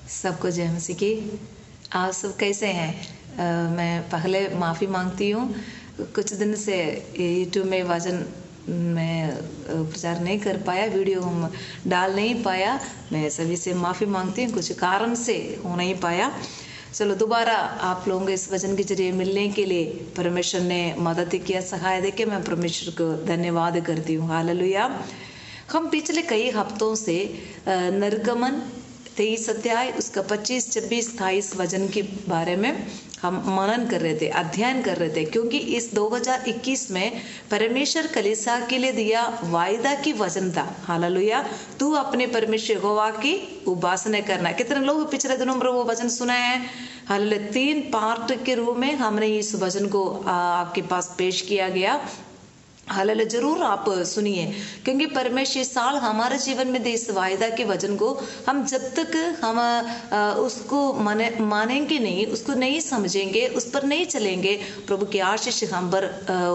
सबको जय मसीह की। आप सब कैसे हैं? मैं पहले माफ़ी मांगती हूँ। कुछ दिन से यूट्यूब में वचन मैं प्रचार नहीं कर पाया, वीडियो हम डाल नहीं पाया। मैं सभी से माफ़ी मांगती हूँ, कुछ कारण से हो नहीं पाया। चलो दोबारा आप लोगों को इस वचन के जरिए मिलने के लिए परमेश्वर ने मदद किया, सहाय दे के मैं परमेश्वर को धन्यवाद करती हूँ। हालेलुया। हम पिछले कई हफ्तों से निर्गमन 23 अध्याय उसका 25, 26, 28 वचन के बारे में हम मनन कर रहे थे, अध्ययन कर रहे थे, क्योंकि इस 2021 में परमेश्वर कलीसिया के लिए दिया वायदा की वचन था। हालेलुया। तू अपने परमेश्वर यहोवा की उपासना करना। कितने लोग पिछले दिनों में वो वचन सुनाए हैं? हालेलुया। 3 पार्ट के रूप में हमने इस वचन को आपके पास पेश किया गया। हालेलुया। जरूर आप सुनिए, क्योंकि परमेश्वर साल हमारे जीवन में दे इस वायदा के वचन को हम जब तक हम उसको मानेंगे नहीं, उसको नहीं समझेंगे, उस पर नहीं चलेंगे, प्रभु की आशीष हम पर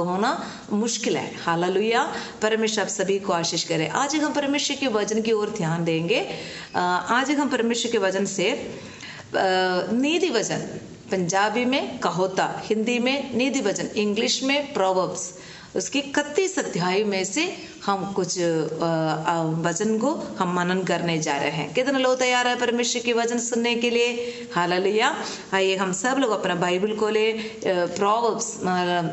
होना मुश्किल है। हालेलुया। परमेश्वर आप सभी को आशीष करे। आज हम परमेश्वर के वचन की ओर ध्यान देंगे। आज हम परमेश्वर के वचन से नीति वचन, पंजाबी में कहोता, हिंदी में नीति वचन, इंग्लिश में प्रोवर्ब्स, उसकी 31 अध्याय में से हम कुछ वचन को हम मनन करने जा रहे हैं। कितने लोग तैयार है परमेश्वर के वचन सुनने के लिए? हालेलुया। आइए हम सब लोग अपना बाइबल को ले, प्रोवर्ब्स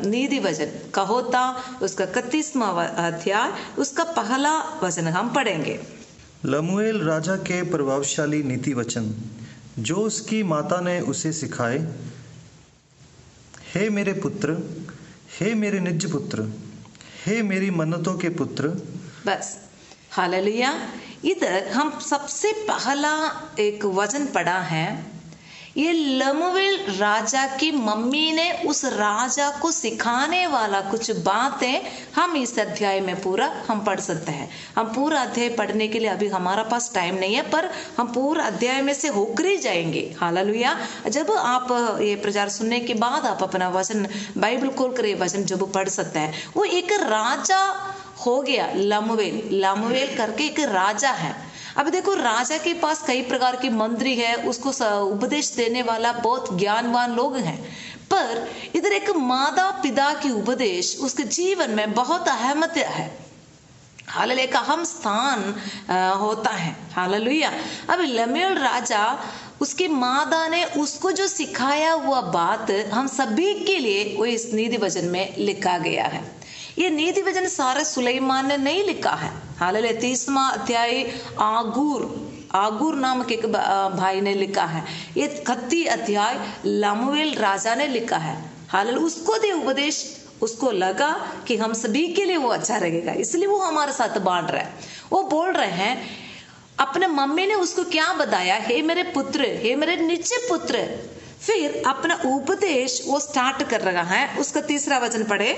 नीति वचन कहोता उसका 31वां अध्याय उसका पहला वचन हम पढ़ेंगे। लमूएल राजा के प्रभावशाली नीति वचन जो उसकी माता ने उसे सिखाए। हे मेरे पुत्र, हे मेरे निज पुत्र, हे मेरी मन्नतों के पुत्र। बस। हालेलुया। इधर हम सबसे पहला एक वचन पढ़ा है। ये लमूएल राजा की मम्मी ने उस राजा को सिखाने वाला कुछ बातें हम इस अध्याय में पूरा हम पढ़ सकते हैं। हम पूरा अध्याय पढ़ने के लिए अभी हमारा पास टाइम नहीं है, पर हम पूरा अध्याय में से होकर ही जाएंगे। हालेलुया। जब आप ये प्रचार सुनने के बाद आप अपना वचन बाइबल खोल कर ये वचन जब पढ़ सकते हैं। वो एक राजा हो गया, लमूएल करके एक राजा है। अब देखो, राजा के पास कई प्रकार की मंत्री है, उसको उपदेश देने वाला बहुत ज्ञानवान लोग हैं, पर इधर एक माता पिता की उपदेश उसके जीवन में बहुत अहमियत है। हालेलुया। एक अहम स्थान होता है। हालेलुया। अब लमूएल राजा, उसकी माता ने उसको जो सिखाया हुआ बात हम सभी के लिए वो इस नीति वचन में लिखा गया है। ये नीति वचन सारे सुलेमान ने नहीं लिखा है। हालेलुया। 30वां अध्याय आगूर नामक एक भाई ने लिखा है। ये 31 अध्याय लमूएल राजा ने लिखा है। हालेलुया। उसको दे उपदेश, उसको लगा कि हम सभी के लिए वो अच्छा रहेगा, इसलिए वो हमारे साथ बांट रहा है। वो बोल रहे हैं, अपने मम्मी ने उसको क्या बताया? हे मेरे पुत्र, हे मेरे निज पुत्र। फिर अपना उपदेश वो स्टार्ट कर रहा है। उसका 3रा वचन पढ़े।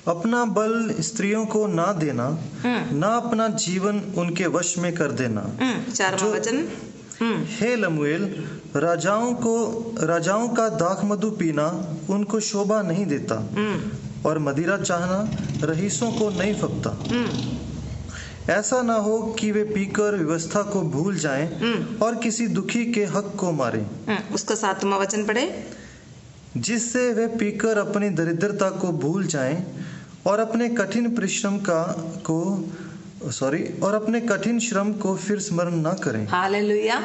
अपना बल स्त्रियों को ना देना, ना अपना जीवन उनके वश में कर देना। 4वां वचन। हे लमूएल, राजाओं का दाख मधु पीना उनको शोभा नहीं देता, और मदिरा चाहना रईसों को नहीं फबता। ऐसा ना हो कि वे पीकर व्यवस्था को भूल जाएं और किसी दुखी के हक को मारें। उसका 7वां वचन पढ़े। जिससे वे पीकर अपनी दरिद्रता को भूल जाएं और अपने कठिन श्रम को फिर स्मरण ना करें। हालेलुया।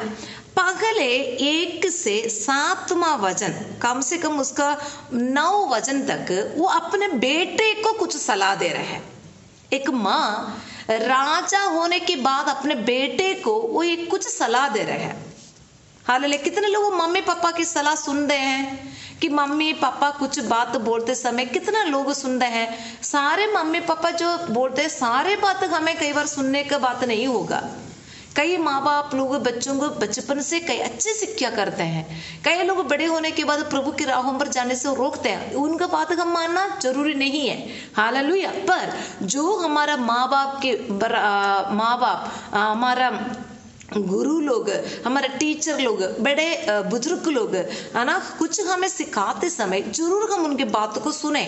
पहले 1 से 7वां वचन, कम से कम उसका 9 वचन तक वो अपने बेटे को कुछ सलाह दे रहे हैं। एक माँ राजा होने के बाद अपने बेटे को वो एक कुछ सलाह दे रहे हैं। हालेलुया। कितने लोग मम्मी पापा की सलाह सुन रहे हैं कि मम्मी पापा कुछ बात बोलते समय कितना लोग सुन रहे हैं? सारे मम्मी पापा जो बोलते हैं सारे बात हमें कई बार सुनने का बात नहीं होगा। कई माँ बाप लोग बच्चों को बचपन से कई अच्छी शिक्षा करते हैं। कई लोग बड़े होने के बाद प्रभु की राहों पर जाने से रोकते हैं। उनका बात हम मानना जरूरी नहीं है। हालेलुया। पर जो हमारा माँ बाप हमारा गुरु लोग, हमारे टीचर लोग, बड़े बुजुर्ग लोग, है ना, कुछ हमें सिखाते समय जरूर हम उनकी बातों को सुने,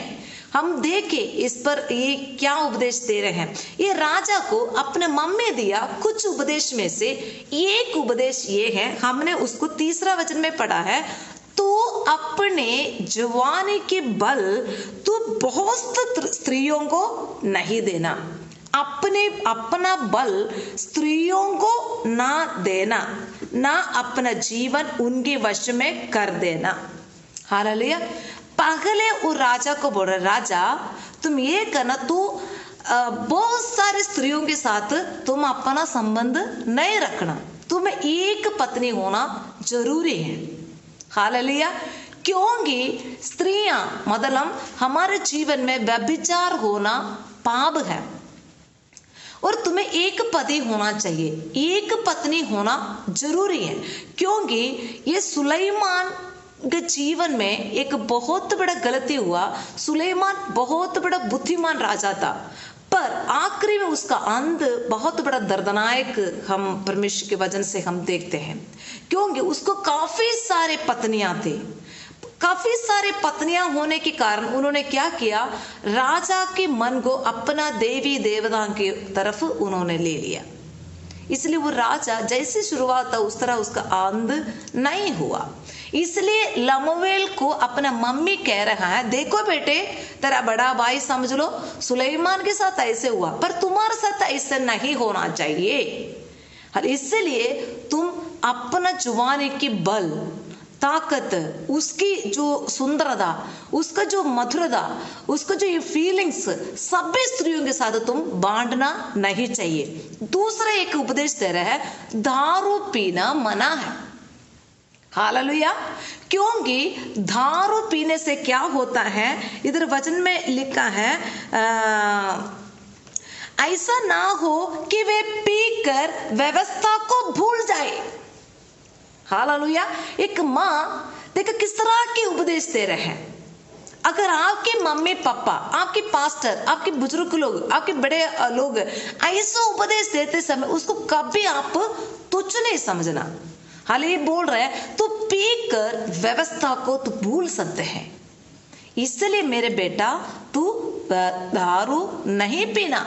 हम देखें इस पर ये क्या उपदेश दे रहे हैं। ये राजा को अपने मम्मी दिया कुछ उपदेश में से एक उपदेश ये है, हमने उसको 3 वचन में पढ़ा है, तो अपने जवानी के बल तो बहुत स्त्रियों को नहीं देना, अपना बल स्त्रियों को ना देना, ना अपना जीवन उनके वश में कर देना। हालेलुया। पहले वो राजा को बोल रहा, राजा तुम ये करना, तू बहुत सारे स्त्रियों के साथ तुम अपना संबंध नहीं रखना, तुम्हें एक पत्नी होना जरूरी है। हालेलुया। क्योंकि स्त्रियां मतलब हमारे जीवन में व्यभिचार होना पाप है, और तुम्हें एक पति होना चाहिए, एक पत्नी होना जरूरी है। क्योंकि ये सुलेमान के जीवन में एक बहुत बड़ा गलती हुआ। सुलेमान बहुत बड़ा बुद्धिमान राजा था, पर आखिरी में उसका अंत बहुत बड़ा दर्दनायक हम परमेश्वर के वचन से हम देखते हैं। क्योंकि उसको काफी सारे पत्नियां थे, काफी सारे पत्नियां होने के कारण उन्होंने क्या किया, राजा के मन को अपना देवी देवता की तरफ उन्होंने ले लिया। इसलिए वो राजा जैसी शुरुआत था उस तरह उसका अंत नहीं हुआ। इसलिए लमुएल को अपना मम्मी कह रहा है, देखो बेटे तेरा बड़ा भाई समझ लो सुलेमान के साथ ऐसे हुआ, पर तुम्हारे साथ ऐसे नहीं होना चाहिए। इसलिए तुम अपना जवानी की बल, ताकत, उसकी जो सुंदरता, उसका जो मधुरता, उसका जो ये फीलिंग्स सभी स्त्रियों के साथ तुम बांटना नहीं चाहिए। दूसरा एक उपदेश दे रहा है, दारू पीना मना है। हालेलुया। क्योंकि दारू पीने से क्या होता है, इधर वचन में लिखा है, ऐसा ना हो कि वे पीकर व्यवस्था को भूल जाए। हालेलुया। एक माँ देखो किस तरह के उपदेश दे रहे हैं। अगर आपके मम्मी पापा, आपके पास्टर, आपके बुजुर्ग लोग, आपके बड़े लोग ऐसा उपदेश देते समय उसको कभी आप तुच्छ नहीं समझना। हाल ये बोल रहे हैं तो पीकर व्यवस्था को तो भूल सकते हैं, इसलिए मेरे बेटा तू दारू नहीं पीना।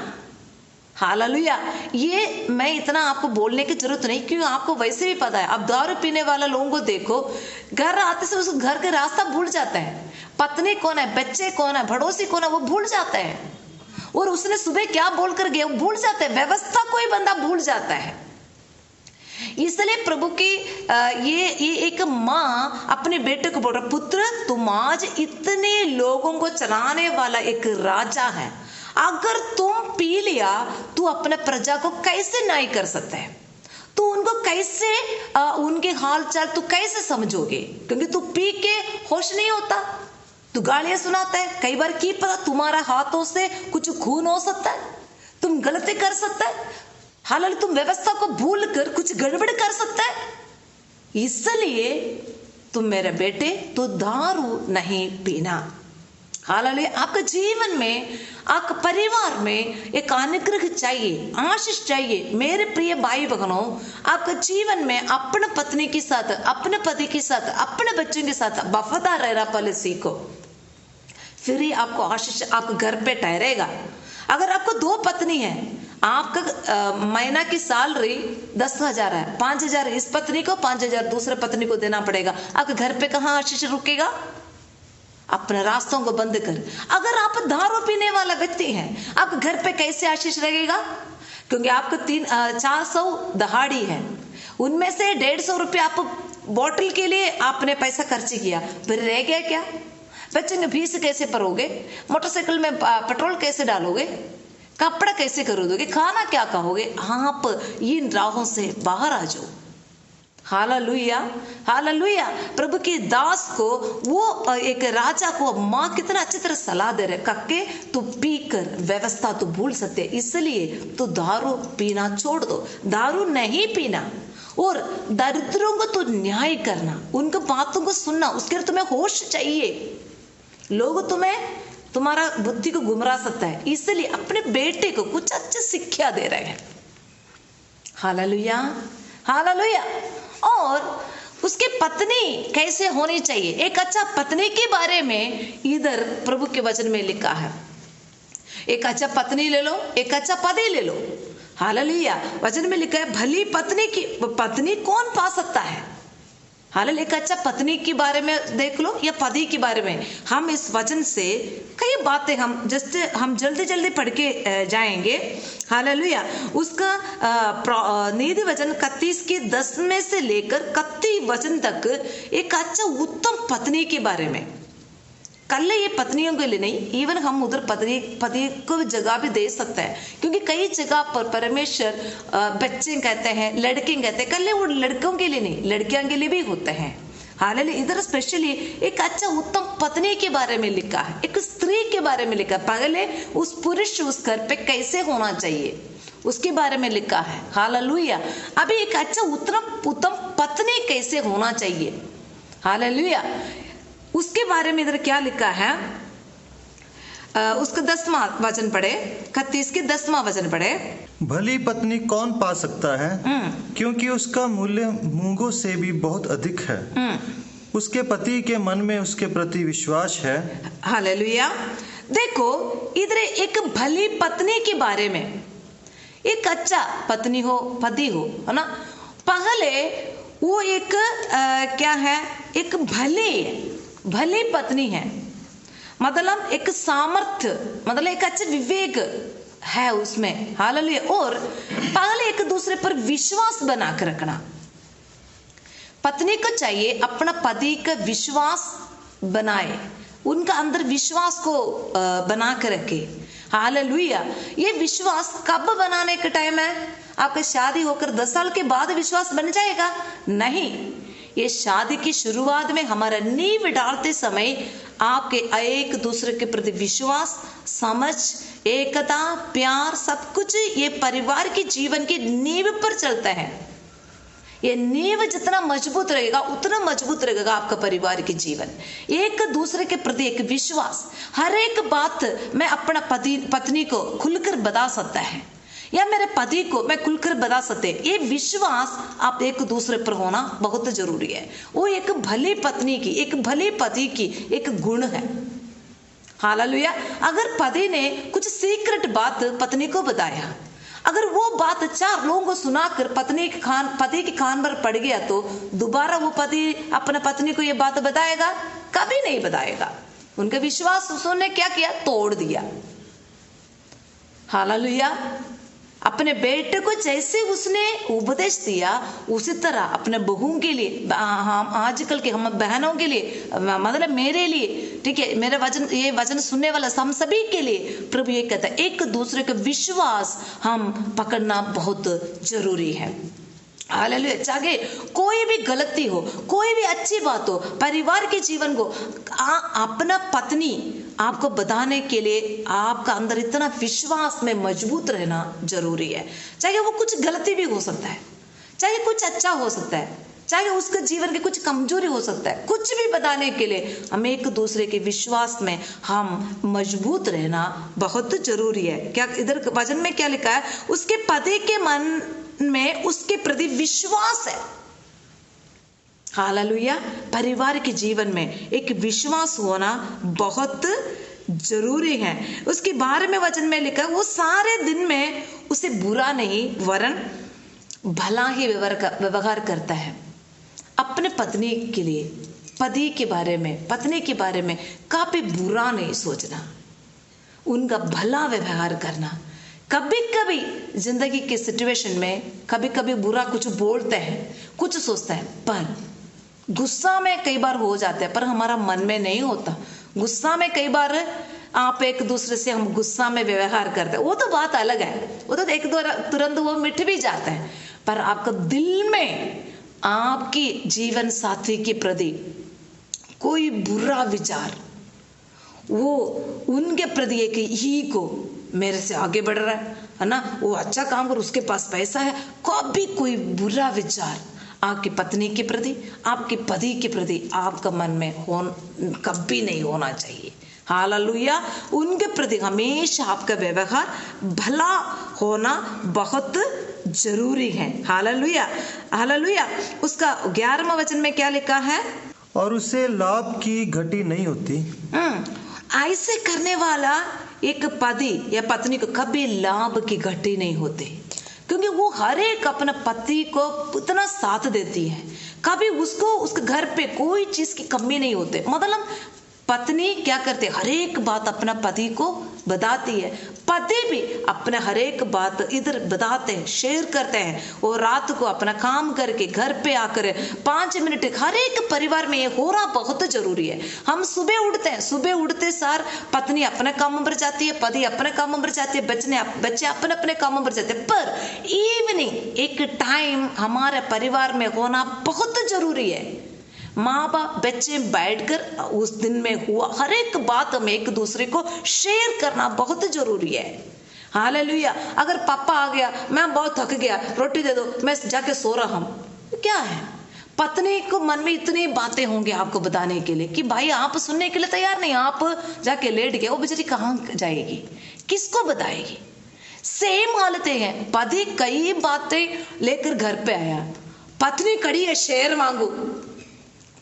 हालेलुया। ये मैं इतना आपको बोलने की जरूरत नहीं, क्योंकि आपको वैसे भी पता है। अब दारू पीने वाला लोगों को देखो, घर आते से उसको घर का रास्ता भूल जाता है, पत्नी कौन है, बच्चे कौन है, पड़ोसी कौन है, वो भूल जाता है, और उसने सुबह क्या बोल कर गया वो भूल जाता है, व्यवस्था कोई बंदा भूल जाता है। इसलिए प्रभु की ये एक माँ अपने बेटे को बोल रहा, पुत्र तुम आज इतने लोगों को चलाने वाला एक राजा है, अगर तुम पी लिया तो अपने प्रजा को कैसे न्याय कर सकता है, तो उनको कैसे उनके हाल चाल तो कैसे समझोगे, क्योंकि तू पी के होश नहीं होता, तू गालियां सुनाता है। कई बार की पता तुम्हारा हाथों से कुछ खून हो सकता है, तुम गलती कर सकता है, हालांकि तुम व्यवस्था को भूल कर कुछ गड़बड़ कर सकता है। इसलिए तुम मेरे बेटे तो दारू नहीं पीना। हालांकि आपके जीवन में, आपके परिवार में एक अनुग्रह चाहिए, आशीष चाहिए। मेरे प्रिय भाई बहनों, आपके जीवन में अपने पत्नी के साथ, अपने पति के साथ, अपने बच्चों के साथ वफादार रहना पहले सीखो, फिर ही आपको आशीष आपके घर पे ठहरेगा। अगर आपको 2 पत्नी है, आपका महीना की सैलरी 10,000 है, 5,000 इस पत्नी को, 5,000 दूसरे पत्नी को देना पड़ेगा, आपके घर पे कहाँ आशीष रुकेगा? अपने रास्तों को बंद कर। अगर आप दारू पीने वाला व्यक्ति हैं, आपके घर पे कैसे आशीष रहेगा? क्योंकि आपको 400 दहाड़ी है, उनमें से 150 रुपये आप बोतल के लिए आपने पैसा खर्च किया, फिर रह गया क्या? बच्चों की फीस कैसे भरोगे? मोटरसाइकिल में पेट्रोल कैसे डालोगे? कपड़ा कैसे खरीदोगे? खाना क्या खाओगे? आप इन राहों से बाहर आ जाओ। Hallelujah, hallelujah. प्रभु के दास को, वो एक राजा को माँ कितना अच्छी तरह सलाह दे रहे, कक्के तू पी कर व्यवस्था तो भूल सकते, इसलिए तू दारू पीना छोड़ दो, दारू नहीं पीना, और दरिद्रों को तो न्याय करना, उनकी बातों को सुनना, उसके लिए तुम्हें होश चाहिए। लोग तुम्हारा बुद्धि को गुमरा सकता है, इसलिए अपने बेटे को कुछ अच्छी शिक्षा दे रहे हैं। हालेलुया। हालेलुया। और उसकी पत्नी कैसे होनी चाहिए, एक अच्छा पत्नी के बारे में इधर प्रभु के वचन में लिखा है। एक अच्छा पत्नी ले लो, एक अच्छा पति ले लो। हालेलुया। वचन में लिखा है भली पत्नी कौन पा सकता है। हालेलुया। एक अच्छा पत्नी के बारे में देख लो या पति के बारे में। हम इस वचन से कई बातें हम जल्दी जल्दी पढ़ के जाएंगे। हालेलुया। उसका नीति वचन 31 के 10 में से लेकर 31 वचन तक एक अच्छा उत्तम पत्नी के बारे में। कल ये पत्नियों के लिए नहीं, इवन हम उधर पति को जगह भी दे सकते हैं, क्योंकि कई जगह पर परमेश्वर बच्चे कहते हैं, लड़के कहते हैं। कल वो लड़कों के लिए नहीं, लड़कियों के लिए भी होते हैं। हालेलुया। इधर स्पेशली एक अच्छा उत्तम पत्नी के बारे में लिखा है, एक स्त्री के बारे में लिखा है। पहले उस पुरुष उस घर पे कैसे होना चाहिए उसके बारे में लिखा है। हालेलुया। अभी एक अच्छा उत्तम पत्नी कैसे होना चाहिए। हालेलुया। उसके बारे में इधर क्या लिखा है, उसका 10वां वचन पढ़े, 31 के 10वां वचन पढ़े। भली पत्नी कौन पा सकता है, क्योंकि उसका मूल्य मूंगों से भी बहुत अधिक है। उसके पति के मन में उसके प्रति विश्वास है। हालेलुया। देखो इधर एक भली पत्नी के बारे में, एक अच्छा पत्नी हो, पति हो, है ना। पहले वो एक क्या है, एक भली पत्नी है, मतलब एक सामर्थ्य, मतलब एक अच्छा विवेक है उसमें। हालेलुया। और पहले एक दूसरे पर विश्वास बना कर रखना। पत्नी को चाहिए अपना पति का विश्वास बनाए, उनका अंदर विश्वास को बना कर रखे। हालेलुया। ये विश्वास कब बनाने का टाइम है? आपका शादी होकर 10 साल के बाद विश्वास बन जाएगा? नहीं, ये शादी की शुरुआत में हमारा नींव डालते समय आपके एक दूसरे के प्रति विश्वास, समझ, एकता, प्यार, सब कुछ ये परिवार के जीवन की नींव पर चलता है। ये नींव जितना मजबूत रहेगा उतना मजबूत रहेगा आपका परिवार के जीवन। एक दूसरे के प्रति एक विश्वास, हर एक बात मैं अपना पत्नी को खुलकर बता सकता है, या मेरे पति को मैं खुलकर बता सकते। ये विश्वास आप एक दूसरे पर होना बहुत जरूरी है। वो एक भली पत्नी की, एक भले पति की एक गुण है। हालेलुया। अगर पति ने कुछ सीक्रेट बात पत्नी को बताया, अगर वो बात 4 लोगों को सुनाकर पति के कान पर पड़ गया, तो दोबारा वो पति अपने पत्नी को ये बात बताएगा? कभी नहीं बताएगा। उनका विश्वास उसने क्या किया? तोड़ दिया। हालेलुया। अपने बेटे को जैसे उसने उपदेश दिया, उसी तरह अपने बहुओं के लिए, हम आजकल के हम बहनों के लिए, मतलब मेरे लिए, ठीक है, मेरे ये वचन सुनने वाला हम सभी के लिए प्रभु ये कहता है, एक दूसरे का विश्वास हम पकड़ना बहुत जरूरी है। हालेलुया। चाहे कोई भी गलती हो, कोई भी अच्छी बात हो, परिवार के जीवन को अपना पत्नी आपको बताने के लिए आपका अंदर इतना विश्वास में मजबूत रहना जरूरी है। चाहे वो कुछ गलती भी हो सकता है, चाहे कुछ अच्छा हो सकता है, चाहे उसके जीवन की कुछ कमजोरी हो सकता है, कुछ भी बताने के लिए हम एक दूसरे के विश्वास में हम मजबूत रहना बहुत जरूरी है। क्या इधर वचन में क्या लिखा है? उसके पति के मन में उसके प्रति विश्वास है। हालेलुया। परिवार के जीवन में एक विश्वास होना बहुत जरूरी है। उसके बारे में वचन में लिखा, वो सारे दिन में उसे बुरा नहीं वरन भला ही व्यवहार करता है। अपने पत्नी के लिए, पति के बारे में, पत्नी के बारे में कभी बुरा नहीं सोचना, उनका भला व्यवहार करना। कभी कभी जिंदगी के सिचुएशन में कभी कभी बुरा कुछ बोलते हैं, कुछ सोचते हैं, पर गुस्सा में कई बार हो जाते हैं, पर हमारा मन में नहीं होता। गुस्सा में कई बार आप एक दूसरे से हम गुस्सा में व्यवहार करते हैं, वो तो बात अलग है, वो तो एक दो तुरंत वो मिट भी जाता है। पर आपका दिल में आपकी जीवन साथी के प्रति कोई बुरा विचार, वो उनके प्रति एक ईगो, मेरे से आगे बढ़ रहा है ना, वो अच्छा काम कर, उसके पास पैसा है, कभी कोई बुरा विचार आपकी पत्नी के प्रति, आपके पति के प्रति आपका मन में कभी नहीं होना चाहिए। हालेलुया। उनके प्रति हमेशा आपका व्यवहार भला होना बहुत जरूरी है। Hallelujah, hallelujah. उसका 11वां वचन में क्या लिखा है? और उसे लाभ की घटी नहीं होती। ऐसे करने वाला एक पति या पत्नी को कभी लाभ की घटी नहीं होती, क्योंकि वो हर एक अपने पति को उतना साथ देती है, कभी उसको उसके घर पे कोई चीज की कमी नहीं होती। मतलब पत्नी क्या करते, हर एक बात अपना पति को बताती है, पति भी अपना हर एक बात इधर बताते हैं, शेयर करते हैं। और रात को अपना काम करके घर पे आकर 5 मिनट, हर एक परिवार में ये हो रहा बहुत जरूरी है। हम सुबह उठते हैं, सुबह उठते सार पत्नी अपने काम पर जाती है, पति अपने काम पर जाते हैं, बच्चे अपने अपने काम पर जाते हैं, पर इवनिंग एक टाइम हमारे परिवार में होना बहुत जरूरी है। माँ बाप बच्चे बैठकर उस दिन में हुआ हर एक बात में एक दूसरे को शेयर करना बहुत जरूरी है। हालेलुया। अगर पापा आ गया, मैं बहुत थक गया, रोटी दे दो, मैं जाके सो रहा हूं, क्या है? पत्नी को मन में इतनी बातें होंगी आपको बताने के लिए कि भाई आप सुनने के लिए तैयार नहीं, आप जाके लेट गए, वो बेचारी कहाँ जाएगी, किसको बताएगी? सेम हालतें हैं। पति कई बातें लेकर घर पे आया, पत्नी कड़ी है शेर मांगू,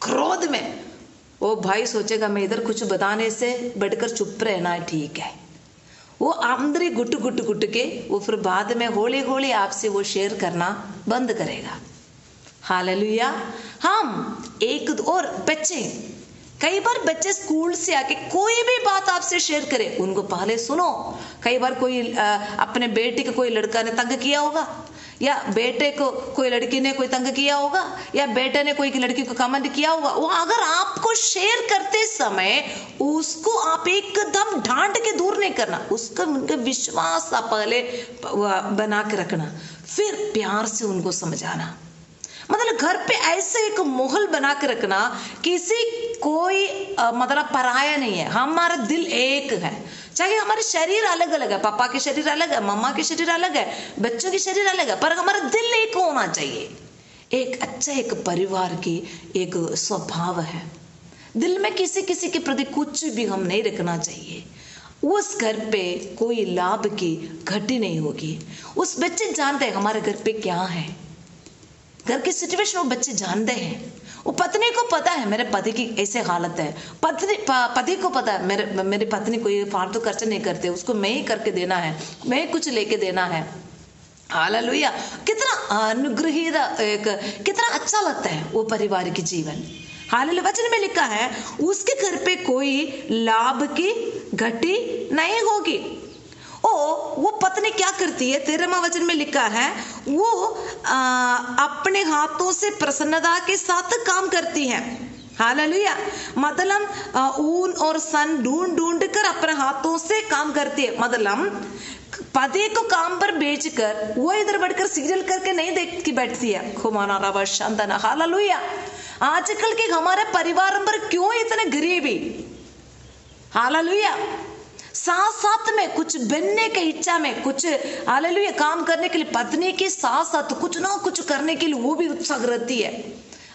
क्रोध में, वो भाई सोचेगा मैं इधर कुछ बताने से बढ़कर चुप रहना है, ठीक है। वो आंदरी गुट गुट गुट के वो फिर बाद में हौली हौली आपसे वो शेयर करना बंद करेगा। हालेलुया। हम एक और बच्चे, कई बार बच्चे स्कूल से आके कोई भी बात आपसे शेयर करे, उनको पहले सुनो। कई बार कोई अपने बेटे को कोई लड़का ने तंग किया होगा, या बेटे को कोई लड़की ने कोई तंग किया होगा, या बेटे ने कोई लड़की को कमेंट किया होगा। वो अगर आपको शेयर करते समय उसको आप एकदम डांट के दूर नहीं करना, उसका उनका विश्वास आप पहले बना के रखना, फिर प्यार से उनको समझाना। मतलब घर पे ऐसे एक माहौल बना के रखना, किसी कोई मतलब पराया नहीं है, हमारा दिल एक है। चाहे हमारे शरीर अलग अलग है, पापा के शरीर अलग है, मम्मा के शरीर अलग है, बच्चों के शरीर अलग है, पर हमारा दिल एक होना चाहिए। एक अच्छा एक परिवार की एक स्वभाव है, दिल में किसी किसी के प्रति कुछ भी हम नहीं रखना चाहिए। उस घर पे कोई लाभ की घटी नहीं होगी। उस बच्चे जानते हैं हमारे घर पे क्या है, घर की सिचुएशन वो बच्चे जानते हैं। वो पत्नी को पता है मेरे पति की ऐसे हालत है, पति को पता है मेरी पत्नी कोई फालतू खर्च नहीं करते, उसको मैं ही करके देना है, मैं ही कुछ लेके देना है। हालेलुया। कितना अनुग्रहित एक, कितना अच्छा लगता है वो परिवार की जीवन। हालेलुया। वचन में लिखा है उसके घर पे कोई लाभ की घटी नहीं होगी। वो पत्नी क्या करती है, 13वां वचन में लिखा है, वो अपने हाथों से प्रसन्नता के साथ काम करती है। हालेलुया। मतलब ऊन और सन ढूंढ ढूंढ कर अपने हाथों से काम करती है। मतलब पति को काम पर बेचकर वो इधर बैठकर सीरियल करके नहीं देख के बैठती है। खुमाना रवा शांतना। हालेलुया। आजकल के हमारे परिवार पर क्यों इतने गरीबी? हालेलुया। साथ साथ में कुछ बनने की इच्छा में, कुछ हालेलुया काम करने के लिए पत्नी के साथ साथ कुछ ना कुछ करने के लिए वो भी उत्साह रहती है।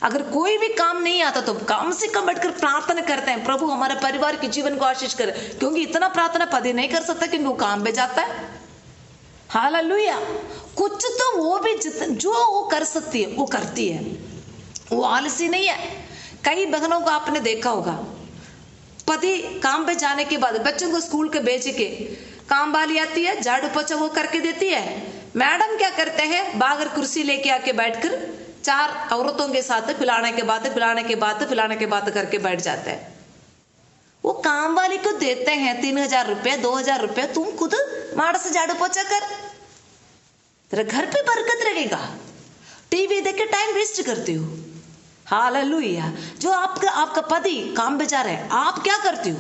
अगर कोई भी काम नहीं आता तो कम से कम बैठकर प्रार्थना करते हैं, प्रभु हमारे परिवार के जीवन को आशीष करे, क्योंकि इतना प्रार्थना पति नहीं कर सकता क्योंकि वो काम पे जाता है। हालेलुया। कुछ तो वो भी जो वो कर सकती है वो करती है, वो आलसी नहीं है। कई बहनों को आपने देखा होगा, पति काम पे जाने के बाद बच्चों को स्कूल के भेज के काम वाली आती है, झाड़ू पोछा वो करके देती है। मैडम क्या करते हैं, बागर कुर्सी लेके आके बैठकर 4 औरतों के साथ पिलाने के बाद करके बैठ जाते हैं। वो काम वाली को देते हैं 3000 रुपये 2000 रुपये, तुम खुद माड़ से झाड़ू पोछा कर, तेरे घर पे बरकत रहेगा। टीवी देख के टाइम वेस्ट करती हो। हालेलुया। जो आपका पति काम पे जा रहा है, आप क्या करती हो?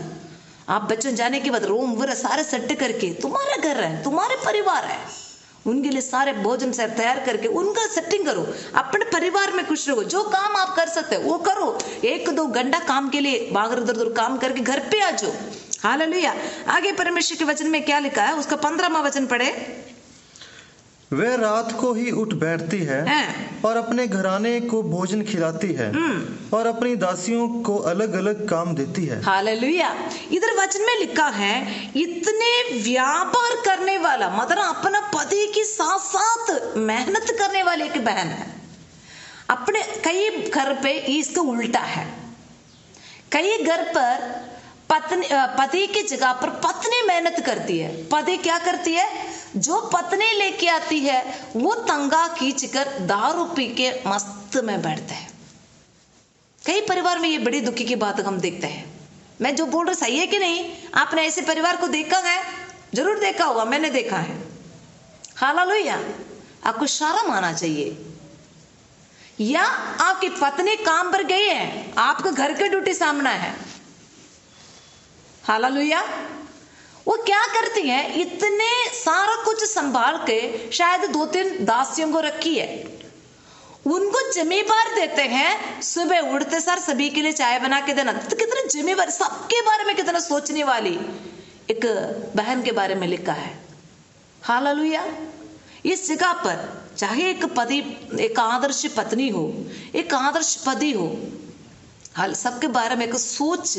आप बच्चों जाने के बाद रूम वगैरह सारे सेट करके, तुम्हारा घर है, तुम्हारे परिवार है, उनके लिए सारे भोजन से तैयार करके उनका सेटिंग करो, अपने परिवार में खुश रहो। जो काम आप कर सकते हो वो करो। 1-2 घंटा काम के लिए बाहर उधर काम करके घर पे आ जाओ। हालेलुया। आगे परमेश्वर के वचन में क्या लिखा है, उसका 15वां वचन पढ़े। वह रात को ही उठ बैठती है हैं। और अपने घराने को भोजन खिलाती है और अपनी दासियों को अलग अलग काम देती है। हालेलुया। इधर वचन में लिखा है इतने व्यापार करने वाला, मतलब अपना पति के साथ साथ मेहनत करने वाली एक बहन है। अपने कई घर पे इसका उल्टा है। कई घर पर पति की जगह पर पत्नी मेहनत करती है। पति क्या करती है? जो पत्नी लेके आती है वो तंगा खींच कर दारू पी के मस्त में बैठते हैं। कई परिवार में ये बड़ी दुखी की बात हम देखते हैं। मैं जो बोल रहा सही है कि नहीं? आपने ऐसे परिवार को देखा है? जरूर देखा होगा, मैंने देखा है। हालेलुया। आपको शर्म आना चाहिए। या आपकी पत्नी काम पर गई है, आपका घर के ड्यूटी सामना है। हालेलुया। वो क्या करती है? इतने सारा कुछ संभाल के शायद 2-3 दासियों को रखी है, उनको जिम्मेदार देते हैं। सुबह उठते सर सभी के लिए चाय बना के देना। तो कितना जिम्मेदार, सबके बारे में कितना सोचने वाली एक बहन के बारे में लिखा है। हालेलुया। इस जगह पर चाहे एक पति, एक आदर्श पत्नी हो, एक आदर्श पति हो, सबके बारे में एक सोच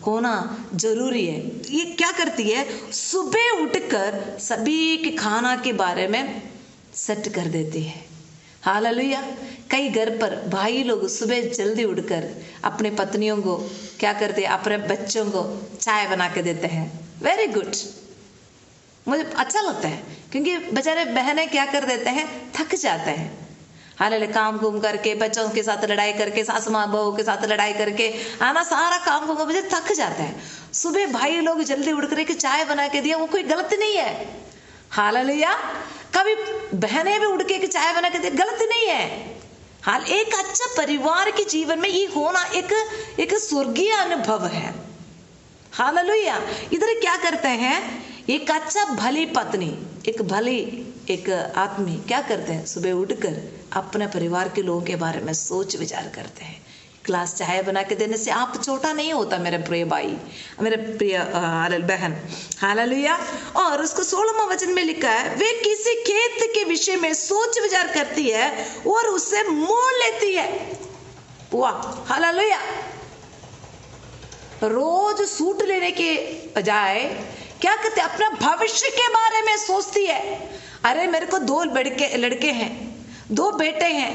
होना जरूरी है। ये क्या करती है? सुबह उठकर सभी के खाना के बारे में सेट कर देती है। हालेलुया। कई घर पर भाई लोग सुबह जल्दी उठकर अपने पत्नियों को क्या करते हैं? अपने बच्चों को चाय बना के देते हैं। वेरी गुड, मुझे अच्छा लगता है, क्योंकि बेचारे बहनें क्या कर देते हैं? थक जाते हैं। हालेलुया। काम घूम करके, बच्चों के साथ लड़ाई करके, सासू माँ बहू के साथ लड़ाई करके आना, सारा काम घूम बच्चे थक जाते हैं। सुबह भाई लोग जल्दी उठ कर के चाय बना के दिया, वो कोई गलती नहीं है। हालेलुया। कभी बहनें भी उठ के चाय बना के दी, गलती नहीं है। हाल एक अच्छा परिवार के जीवन में ये होना एक स्वर्गीय अनुभव है। हालेलुया। इधर क्या करते हैं? एक अच्छा भली पत्नी, एक आदमी क्या करते हैं? सुबह उठकर अपने परिवार के लोगों के बारे में सोच विचार करते हैं। ग्लास चाय बना के देने से आप छोटा नहीं होता मेरे प्रिय भाई, मेरे प्रिय बहन। हालेलुया। और उसको 16वां वचन में लिखा है, वे किसी खेत के विषय में सोच विचार करती है और उससे मोल लेती है। वाह। हालेलुया। रोज सूट लेने के बजाय क्या करते? अपना भविष्य के बारे में सोचती है। अरे मेरे को 2 लड़के हैं, 2 बेटे हैं,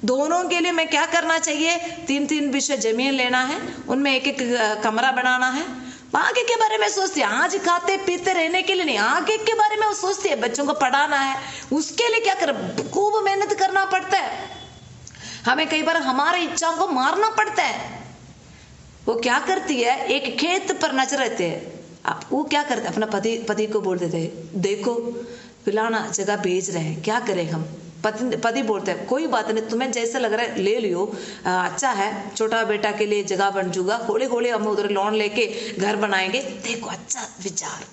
दोनों के लिए मैं क्या करना चाहिए? 3-3 विषय जमीन लेना है, उनमें एक कमरा बनाना है। आगे के बारे में सोचती है। आज खाते पीते रहने के लिए नहीं, आगे के बारे में वो सोचती है। बच्चों को पढ़ाना है, उसके लिए क्या कर, खूब मेहनत करना पड़ता है। हमें कई बार हमारी इच्छाओं को मारना पड़ता है। वो क्या करती है? एक खेत पर नजर रहते हैं। वो क्या करते? अपना पति को बोल देते हैं, देखो फिलाना जगह भेज रहे हैं, क्या करें हम? पति बोलते हैं, कोई बात नहीं, तुम्हें जैसा लग रहा है ले लियो, अच्छा है, छोटा बेटा के लिए जगह बन जाऊगा, हौले हौले हम उधर लोन लेके घर बनाएंगे। देखो अच्छा विचार।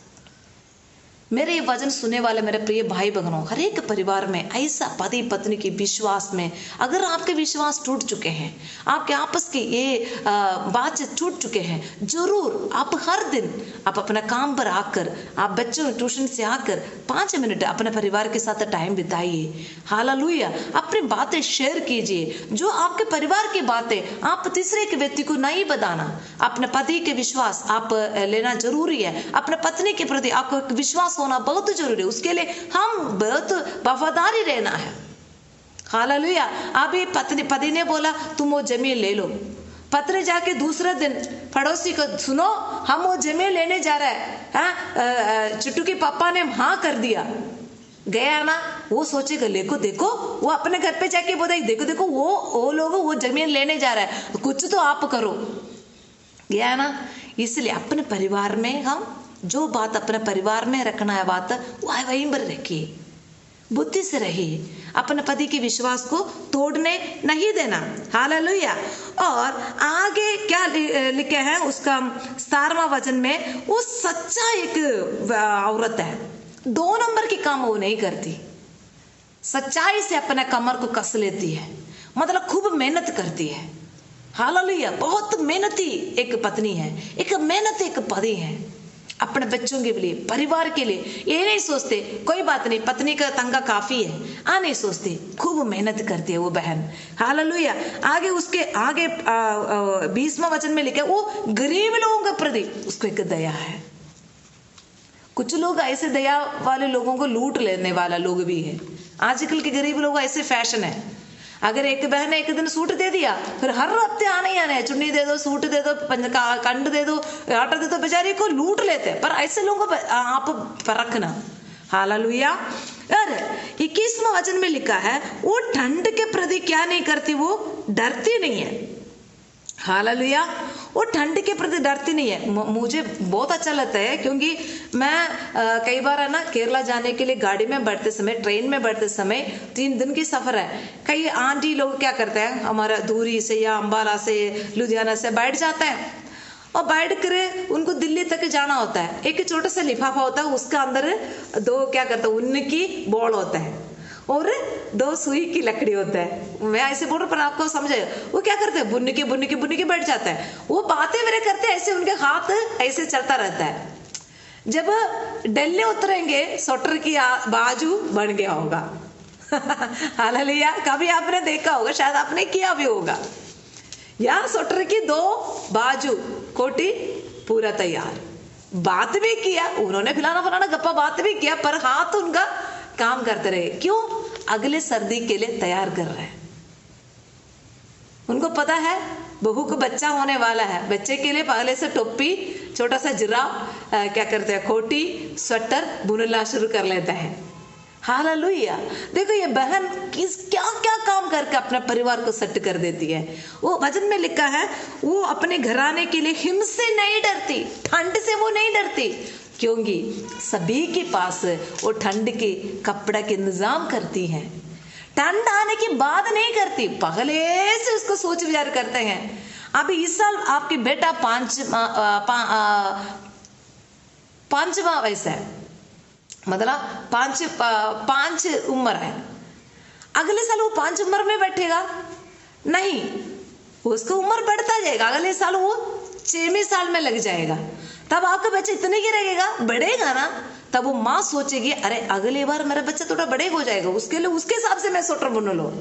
मेरे ये वचन सुनने वाले मेरे प्रिय भाई बहनों, हर एक परिवार में ऐसा पति पत्नी के विश्वास में अगर आपके विश्वास टूट चुके हैं, आपके आपस के ये बातचीत टूट चुके हैं, जरूर आप हर दिन आप अपना काम पर आकर, आप बच्चों ट्यूशन से आकर 5 मिनट अपने परिवार के साथ टाइम बिताइए। हालेलुया। अपनी बातें शेयर कीजिए, जो आपके परिवार की बातें आप तीसरे के व्यक्ति को नहीं बताना। अपने पति के विश्वास आप लेना जरूरी है। अपने पत्नी के प्रति आपको विश्वास होना बहुत जरूरी है। उसके लिए हम बहुत वफादारी रहना है। हालेलुया। अभी पति ने बोला तुम वो जमीन ले लो, पत्नी जाके दूसरे दिन पड़ोसी को, सुनो हम वो जमीन लेने जा रहे हैं, चिट्टू के पापा ने हाँ कर दिया, गया ना, वो सोचेगा देखो देखो, वो अपने घर पे जाके बोला देखो देखो वो लोग वो जमीन लेने जा रहा है, कुछ तो आप करो, गया ना। इसलिए अपने परिवार में हम जो बात अपने परिवार में रखना है बात वहीं पर रखिए, बुद्धि से रहिए, अपने पति के विश्वास को तोड़ने नहीं देना। हालेलुया। और आगे क्या लिखे हैं उसका 17वां वचन में, वो सच्चा एक औरत है, 2 नंबर की काम वो नहीं करती, सच्चाई से अपने कमर को कस लेती है, मतलब खूब मेहनत करती है। हालेलुया। बहुत मेहनती एक पत्नी है, एक मेहनती एक पति है। अपने बच्चों के लिए, परिवार के लिए। ये नहीं सोचते कोई बात नहीं, पत्नी का तंगा काफी है, नहीं सोचते, खूब मेहनत करती है वो बहन। हालेलुया। आगे उसके आगे 20वां वचन में लिखा है वो गरीब लोगों के प्रति उसको एक दया है। कुछ लोग ऐसे दया वाले लोगों को लूट लेने वाला लोग भी है। आजकल के गरीब लोग ऐसे फैशन है। अगर एक बहन ने एक दिन सूट दे दिया, फिर हर हफ्ते आना ही आना है, चुन्नी दे दो, सूट दे दो, कंड दे दो, आटा दे दो, बेचारी को लूट लेते हैं। पर ऐसे लोगों को आप परखना। हालेलुया। और 21वां वचन में लिखा है वो ठंड के प्रति क्या नहीं करती, वो डरती नहीं है। हालेलुया। वो ठंड के प्रति डरती नहीं है। मुझे बहुत अच्छा लगता है, क्योंकि मैं कई बार है ना केरला जाने के लिए गाड़ी में बैठते समय, ट्रेन में बैठते समय 3 दिन की सफर है। कई आंटी लोग क्या करते हैं, हमारा दूरी से या अम्बाला से लुधियाना से बैठ जाते हैं और बैठ कर उनको दिल्ली तक जाना होता है। एक छोटा सा लिफाफा होता है, उसके अंदर 2 क्या करते हैं, ऊन की बॉल होता है और 2 सुई की लकड़ी होता है। मैं ऐसे बोल रहा पर आपको समझे। वो क्या करते हैं, बुन के बैठ जाता है। वो बातें मेरे करते हैं, ऐसे उनके हाथ ऐसे चलता रहता है। जब दिल्ली उतरेंगे स्वेटर की बाजू बन गया होगा। हालेलुया। कभी आपने देखा होगा, शायद आपने किया भी होगा। या स्वेटर की 2 बाजू, कोटी पूरा तैयार। बात भी किया उन्होंने, फलाना गप्पा बात भी किया, पर हाथ उनका काम करते रहे। क्यों? अगले सर्दी के लिए तैयार कर रहे हैं। उनको पता है बहू को बच्चा होने वाला है, बच्चे के लिए पहले से टोपी, छोटा सा जुराब, क्या करते हैं, कोटी, स्वेटर बुनना शुरू कर लेता है। हालेलुया। देखो ये बहन किस क्या क्या काम करके अपने परिवार को सेट कर देती है। वो वचन में लिखा है वो अपने घराने के लिए हिम से नहीं डरती, ठंड से वो नहीं डरती, क्योंकि सभी के पास वो ठंड के कपड़ा के इंतजाम करती हैं। ठंड आने की बात नहीं करती, पहले से उसको सोच विचार करते हैं। अभी इस साल आपकी बेटा 5वां वयस है, मतलब 5 उम्र है। अगले साल वो 5 उम्र में बैठेगा नहीं, उसका उम्र बढ़ता जाएगा। अगले साल वो 6वें साल में लग जाएगा। तब आपका बच्चा इतने ही रहेगा, बढ़ेगा ना, तब वो माँ सोचेगी अरे अगली बार मेरा बच्चा थोड़ा बड़े हो जाएगा, उसके लिए उसके हिसाब से मैं स्वेटर बुन लो।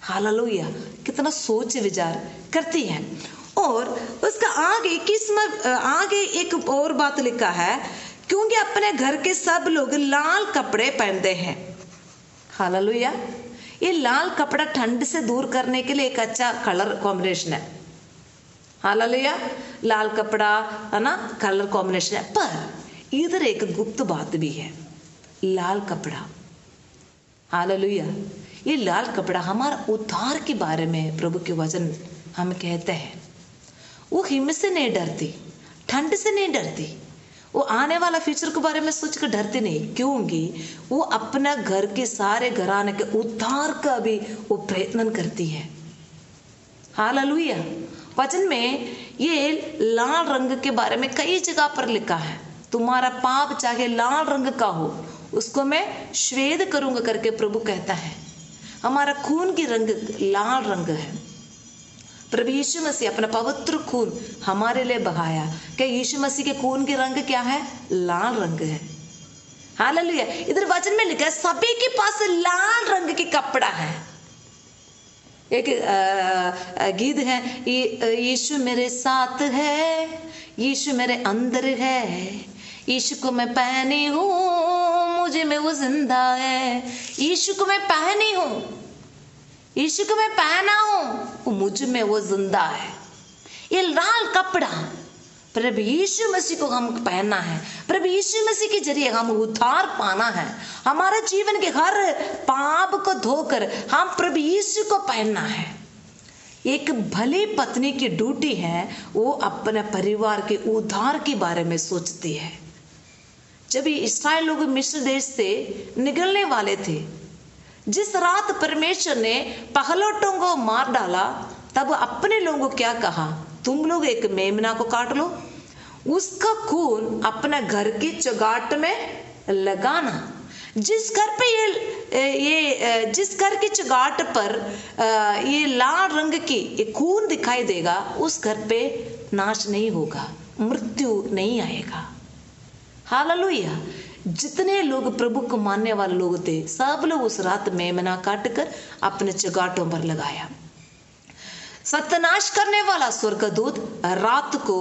हालेलुया। कितना सोच विचार करती है। और उसका आगे एक और बात लिखा है, क्योंकि अपने घर के सब लोग लाल कपड़े पहनते हैं। हालेलुया। ये लाल कपड़ा ठंड से दूर करने के लिए एक अच्छा कलर कॉम्बिनेशन है। हालेलुया। लाल कपड़ा है ना, कलर कॉम्बिनेशन है। पर इधर एक गुप्त बात भी है, लाल कपड़ा। हालेलुया। ये लाल कपड़ा हमारा उद्धार के बारे में प्रभु के वचन हम कहते हैं। वो हिम से नहीं डरती, ठंड से नहीं डरती, वो आने वाला फ्यूचर के बारे में सोच कर डरती नहीं, क्योंकि वो अपना घर के सारे घराने के उद्धार का भी वो प्रयत्न करती है। हालेलुया। वचन में ये लाल रंग के बारे में कई जगह पर लिखा है, तुम्हारा पाप चाहे लाल रंग का हो उसको मैं श्वेत करूंगा करके प्रभु कहता है। हमारा खून की रंग लाल रंग है। प्रभु यीशु मसीह अपना पवित्र खून हमारे लिए बहाया। क्या यीशु मसीह के खून के रंग क्या है? लाल रंग है। हालेलुया। इधर वचन में लिखा है सभी के पास लाल रंग के कपड़ा है। एक गीत है, यीशु मेरे साथ है, यीशु मेरे अंदर है, यीशु को मैं पहनी हूँ, मुझे में वो जिंदा है। यीशु को मैं पहनी हूँ, यीशु को मैं पहना हूँ, मुझ में वो जिंदा है। ये लाल कपड़ा प्रभु यीशु मसीह को हम पहनना है। प्रभु यीशु मसीह के जरिए हम उद्धार पाना है। हमारे जीवन के हर पाप को धोकर हम प्रभु यीशु को पहनना है। एक भली पत्नी की ड्यूटी है, वो अपने परिवार के उद्धार के बारे में सोचती है। जब इस्राएल लोग मिस्र देश से निकलने वाले थे, जिस रात परमेश्वर ने पहलौठों को मार डाला, तब अपने लोगों को क्या कहा, तुम लोग एक मेमना को काट लो, उसका खून अपना घर की चौगाट में लगाना। जिस घर पे जिस घर की चौगाट पर ये लाल रंग की ये खून दिखाई देगा, उस घर पे नाश नहीं होगा, मृत्यु नहीं आएगा। हालेलुया। जितने लोग प्रभु को मानने वाले लोग थे, सब लोग उस रात मेमना काट कर अपने चगाटों पर लगाया। सत्यानाश करने वाला स्वर्गदूत रात को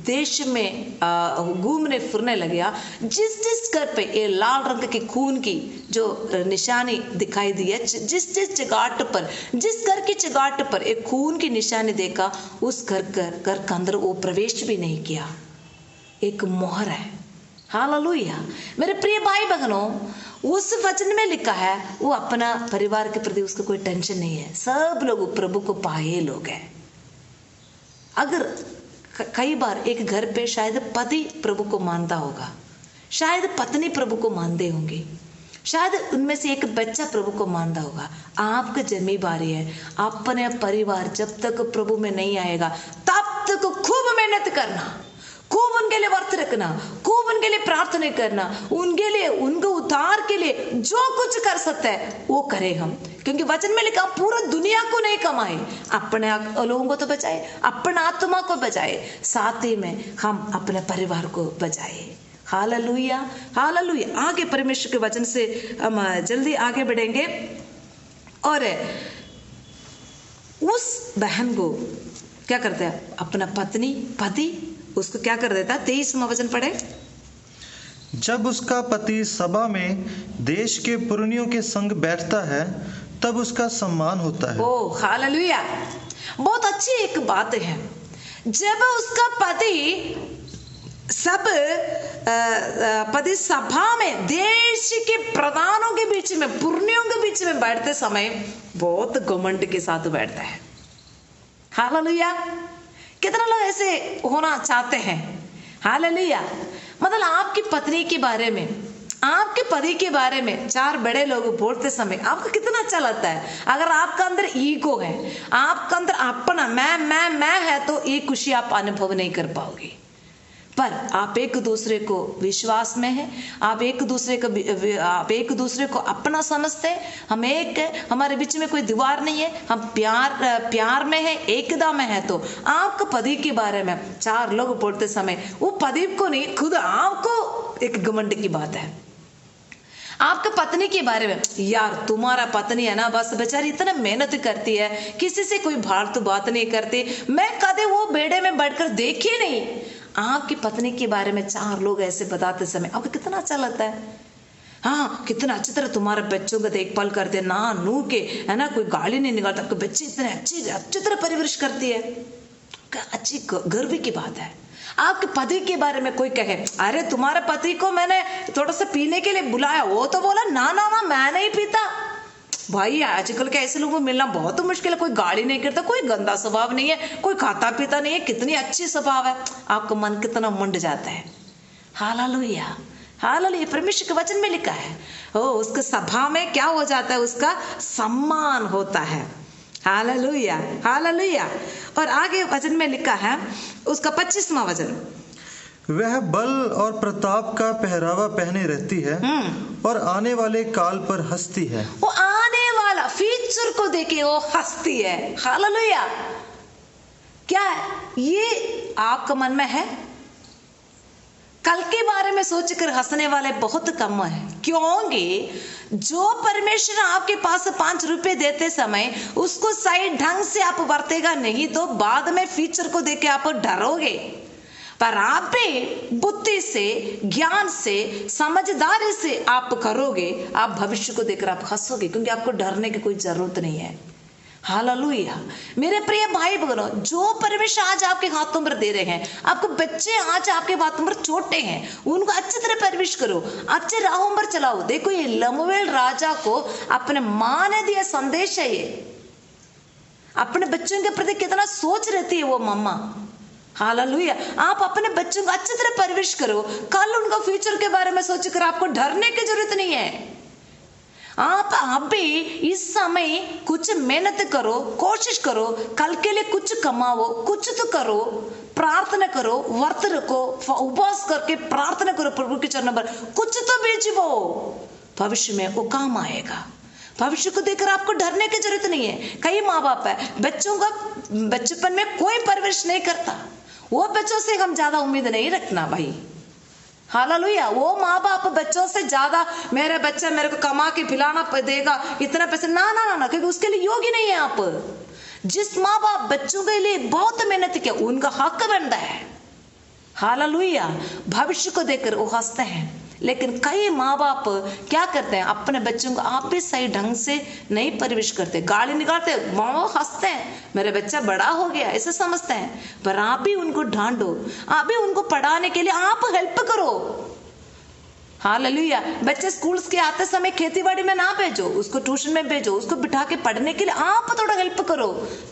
देश में घूमने फिरने लगा। जिस जिस घर पे ये लाल रंग के खून की जो निशानी दिखाई दी है, जिस जिस चगाट पर, जिस घर की चगाट पर एक खून की निशानी देखा, उस घर के अंदर वो प्रवेश भी नहीं किया। एक मोहर है। हालेलुया। मेरे प्रिय भाई बहनों, उस वचन में लिखा है वो अपना परिवार के प्रति उसको कोई टेंशन नहीं है। सब लोग प्रभु को पाए लोग हैं। अगर कई बार एक घर पे शायद पति प्रभु को मानता होगा, शायद पत्नी प्रभु को मानते होंगे, शायद उनमें से एक बच्चा प्रभु को मानता होगा। आपकी जिम्मेदारी है अपने परिवार जब तक प्रभु में नहीं आएगा तब तक खूब मेहनत करना, खूब उनके लिए व्रत रखना, खूब उनके लिए प्रार्थना करना, उनके लिए, उनके उद्धार के लिए जो कुछ कर सकता है वो करें हम। क्योंकि वचन में लिखा पूरा दुनिया को नहीं कमाए, अपने लोगों को तो बचाए, अपने आत्मा को बचाए, साथ ही में हम अपने परिवार को बचाए। Hallelujah, hallelujah. आगे परमेश्वर के वचन से हम जल्दी आगे बढ़ेंगे। और उस बहन को क्या करता है, अपना पति उसको क्या कर देता। 23वां वचन पढ़े। जब उसका पति सभा में देश के पुरनियों के संग बैठता है तब उसका सम्मान होता है। ओ हालेलुया। बहुत अच्छी एक बात है। जब उसका पति सभा में देश के प्रधानों के बीच में, पुरनियों के बीच में बैठते समय बहुत घमंड के साथ बैठता है। हालेलुया। कितना लोग ऐसे होना चाहते हैं। हालेलुया। मतलब आपकी पत्नी के बारे में, आपके पति के बारे में चार बड़े लोग बोलते समय आपको कितना अच्छा लगता है। अगर आपका अंदर ईगो है, आपका अंदर अपना मैं है, तो ये खुशी आप अनुभव नहीं कर पाओगे। पर आप एक दूसरे को विश्वास में है, आप एक दूसरे को अपना समझते हैं। हम एक, हमारे बीच में कोई दीवार नहीं है, हम प्यार में है, एकता में है। तो आपको पति के बारे में चार लोग बोलते समय वो पति को नहीं, खुद आपको एक घमंड की बात है। आपके पत्नी के बारे में, यार तुम्हारा पत्नी है ना, बस बेचारी इतना मेहनत करती है, किसी से कोई फालतू बात नहीं करती, मैं कदे वो बेड़े में बैठकर देखी नहीं। आपकी पत्नी के बारे में चार लोग ऐसे बताते समय आपको कितना अच्छा लगता है। हाँ, कितना अच्छी तरह तुम्हारे बच्चों का देखभाल करते, ना नू के है ना, कोई गाली नहीं निकालता, आपके बच्चे इतने अच्छी तरह परवरिश करती है। अच्छी गर्व की बात है। आपके पति के बारे में कोई कहे, अरे तुम्हारे पति को मैंने थोड़ा सा पीने के लिए बुलाया, वो तो बोला ना ना ना मैं नहीं पीता। भाई आजकल के ऐसे लोगों को मिलना बहुत मुश्किल है। कोई गाली नहीं करता, कोई गंदा स्वभाव नहीं है, कोई खाता पीता नहीं है, कितनी अच्छी स्वभाव है। आपका मन कितना मंड जाता है। Hallelujah, hallelujah. परमेश्वर के वचन में लिखा है उसके सभा में क्या हो जाता है, उसका सम्मान होता है। Hallelujah, hallelujah. और आगे वचन में लिखा है उसका 25वां वचन, वह बल और प्रताप का पहरावा पहने रहती है और आने वाले काल पर हंसती है। वो आने वाला फ्यूचर को देखे वो हंसती है। हालेलुया। क्या है ये आपका मन में है? कल के बारे में सोचकर हंसने वाले बहुत कम है, क्योंकि जो परमेश्वर आपके पास 5 रुपए देते समय उसको सही ढंग से आप बरतेगा नहीं तो बाद में फ्यूचर को देख के आप डरोगे। पर आप भी बुद्धि से, ज्ञान से, समझदारी से आप करोगे, आप भविष्य को देखकर आप हंसोगे, क्योंकि आपको डरने की कोई जरूरत नहीं है। हालेलुया। मेरे प्रिय भाई बहनों, जो परमेश्वर आज आपके हाथों पर दे रहे हैं, आपको बच्चे आज आपके हाथों पर छोटे हैं, उनको अच्छी तरह परवरिश करो, अच्छे राहों पर चलाओ। देखो ये लमुएल राजा को अपने माँ ने दिया संदेश है, ये अपने बच्चों के प्रति कितना सोच रहती है वो मम्मा। हालेलुया। आप अपने बच्चों को अच्छी तरह परवरिश करो, कल उनका फ्यूचर के बारे में सोचकर आपको डरने की जरूरत नहीं है। आप भी इस समय कुछ मेहनत करो, कोशिश करो, कल के लिए कुछ कमाओ, कुछ तो करो, प्रार्थना करो, व्रत रखो, उपवास करके प्रार्थना करो प्रभु के चरणों पर, कुछ तो बेचो, भविष्य में वो काम आएगा। भविष्य को देखकर आपको डरने की जरूरत नहीं है। कई माँ बाप है बच्चों का बचपन में कोई परवरिश नहीं करता, वो बच्चों से हम ज्यादा उम्मीद नहीं रखना भाई। हालेलुया। वो माँ बाप बच्चों से ज्यादा मेरे बच्चा मेरे को कमा के पिलाना देगा इतना पैसे, ना ना ना ना, क्योंकि उसके लिए योग्य नहीं है आप। जिस माँ बाप बच्चों के लिए बहुत मेहनत किया उनका हक बनता है। हालेलुया। भविष्य को देखकर वो हंसते हैं, लेकिन कई माँ बाप क्या करते हैं, अपने बच्चों को आप भी सही ढंग से नहीं परवरिश करते, गाली निकालते, माँ बाप हंसते हैं, मेरा बच्चा बड़ा हो गया ऐसे समझते हैं। पर आप भी उनको डांटो, आप भी उनको पढ़ाने के लिए आप हेल्प करो। हालेलुया। बच्चे स्कूल के आते समय खेती-बाड़ी में ना भेजो, उसको ट्यूशन में भेजो, उसको बिठा के पढ़ने के लिए आप थोड़ा हेल्प करो,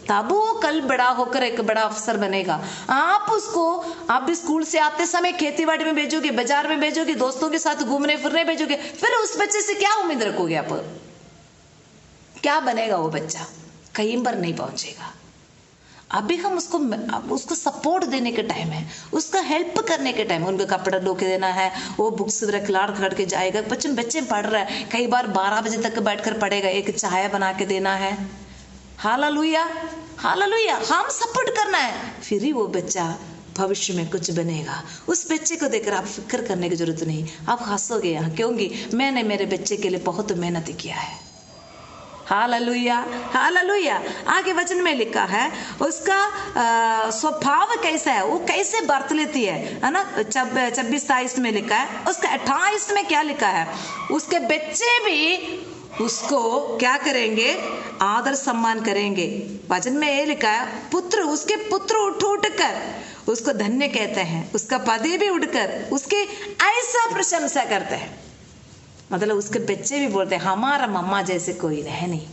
तब वो कल बड़ा होकर एक बड़ा अफसर बनेगा। आप भी स्कूल से आते समय खेती-बाड़ी में भेजोगे, बाजार में भेजोगे, दोस्तों के साथ घूमने फिरने भेजोगे, फिर उस बच्चे से क्या उम्मीद रखोगे आप? क्या बनेगा वो बच्चा? कहीं पर नहीं पहुंचेगा। अभी हम उसको सपोर्ट देने के टाइम है, उसका हेल्प करने के टाइम, उनको कपड़ा लो के देना है, वो बुक्स खिलाड़ खड़ के जाएगा, बच्चे पढ़ रहे हैं, कई बार 12 बजे तक बैठकर पढ़ेगा, एक चाय बना के देना है। Hallelujah hallelujah. हम सपोर्ट करना है, फिर ही वो बच्चा भविष्य में कुछ बनेगा। उस बच्चे को देखकर आप फिक्र करने की जरूरत नहीं, आप हंसोगे यहाँ, क्योंकि मैंने मेरे बच्चे के लिए बहुत मेहनत किया है। Hallelujah hallelujah. आगे वचन में लिखा है उसका स्वभाव कैसा है, वो कैसे बरत लेती है ना। 26-27 में लिखा है। उसका 28 में क्या लिखा है, उसके बच्चे भी उसको क्या करेंगे, आदर सम्मान करेंगे। वचन में ये लिखा है, उसके पुत्र उठ कर उसको धन्य कहते हैं, उसका पति भी उठकर उसके ऐसा प्रशंसा करते हैं। मतलब उसके बच्चे भी बोलते हैं हमारा मम्मा जैसे कोई है नहीं।